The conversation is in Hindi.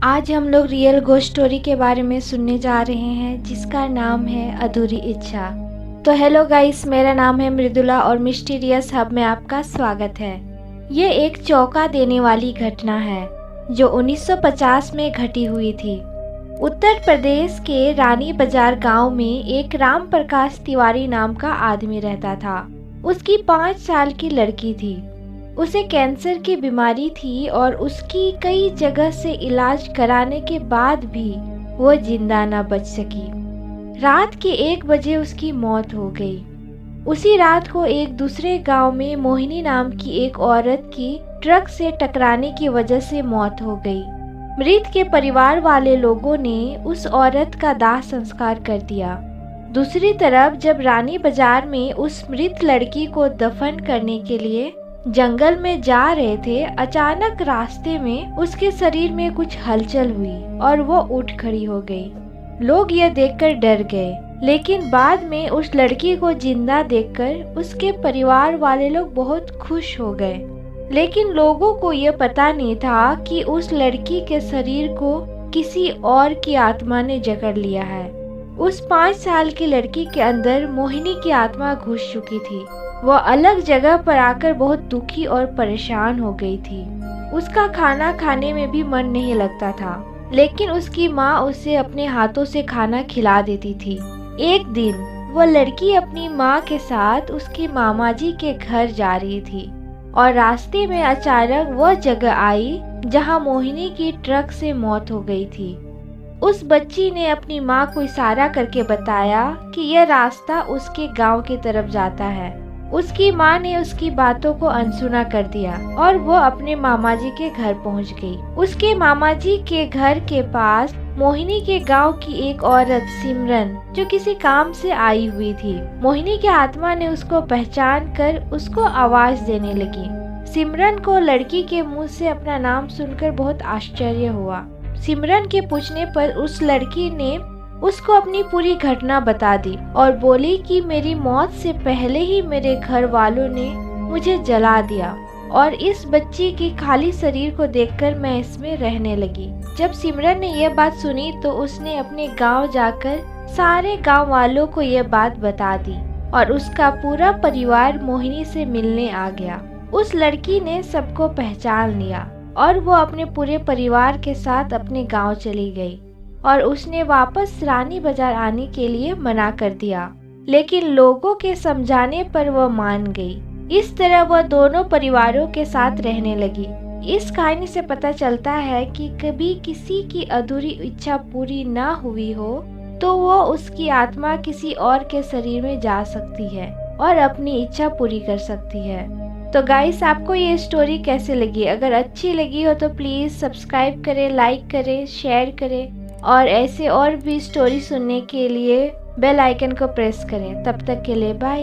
आज हम लोग रियल घोस्ट स्टोरी के बारे में सुनने जा रहे हैं जिसका नाम है अधूरी इच्छा। तो हेलो गाइस, मेरा नाम है मृदुला और मिस्टीरियस हब में आपका स्वागत है। ये एक चौंका देने वाली घटना है जो 1950 में घटी हुई थी। उत्तर प्रदेश के रानी बाजार गांव में एक राम प्रकाश तिवारी नाम का आदमी रहता था। उसकी 5 साल की लड़की थी। उसे कैंसर की बीमारी थी और उसकी कई जगह से इलाज कराने के बाद भी वो जिंदा न बच सकी। रात के 1 बजे उसकी मौत हो गई। उसी रात को एक दूसरे गांव में मोहिनी नाम की एक औरत की ट्रक से टकराने की वजह से मौत हो गई। मृत के परिवार वाले लोगों ने उस औरत का दाह संस्कार कर दिया। दूसरी तरफ जब रानी बाजार में उस मृत लड़की को दफन करने के लिए जंगल में जा रहे थे, अचानक रास्ते में उसके शरीर में कुछ हलचल हुई और वो उठ खड़ी हो गई। लोग यह देखकर डर गए, लेकिन बाद में उस लड़की को जिंदा देखकर उसके परिवार वाले लोग बहुत खुश हो गए। लेकिन लोगों को यह पता नहीं था कि उस लड़की के शरीर को किसी और की आत्मा ने जकड़ लिया है। उस 5 साल की लड़की के अंदर मोहिनी की आत्मा घुस चुकी थी। वह अलग जगह पर आकर बहुत दुखी और परेशान हो गई थी। उसका खाना खाने में भी मन नहीं लगता था, लेकिन उसकी माँ उसे अपने हाथों से खाना खिला देती थी। एक दिन वह लड़की अपनी माँ के साथ उसके मामा जी के घर जा रही थी और रास्ते में अचानक वह जगह आई जहाँ मोहिनी की ट्रक से मौत हो गई थी। उस बच्ची ने अपनी माँ को इशारा करके बताया कि यह रास्ता उसके गांव की तरफ जाता है। उसकी माँ ने उसकी बातों को अनसुना कर दिया और वो अपने मामा जी के घर पहुंच गई। उसके मामा जी के घर के पास मोहिनी के गांव की एक औरत सिमरन जो किसी काम से आई हुई थी। मोहिनी की आत्मा ने उसको पहचान कर उसको आवाज देने लगी। सिमरन को लड़की के मुंह से अपना नाम सुनकर बहुत आश्चर्य हुआ। सिमरन के पूछने पर उस लड़की ने उसको अपनी पूरी घटना बता दी और बोली कि मेरी मौत से पहले ही मेरे घर वालों ने मुझे जला दिया और इस बच्ची की खाली शरीर को देखकर मैं इसमें रहने लगी। जब सिमरन ने यह बात सुनी तो उसने अपने गांव जाकर सारे गांव वालों को यह बात बता दी और उसका पूरा परिवार मोहिनी से मिलने आ गया। उस लड़की ने सबको पहचान लिया और वो अपने पूरे परिवार के साथ अपने गाँव चली गई और उसने वापस रानी बाजार आने के लिए मना कर दिया, लेकिन लोगों के समझाने पर वह मान गई। इस तरह वह दोनों परिवारों के साथ रहने लगी। इस कहानी से पता चलता है कि कभी किसी की अधूरी इच्छा पूरी ना हुई हो तो वो उसकी आत्मा किसी और के शरीर में जा सकती है और अपनी इच्छा पूरी कर सकती है। तो गाइस, आपको ये स्टोरी कैसे लगी? अगर अच्छी लगी हो तो प्लीज सब्सक्राइब करें, लाइक करें, शेयर करें और ऐसे और भी स्टोरी सुनने के लिए बेल आइकन को प्रेस करें। तब तक के लिए बाय।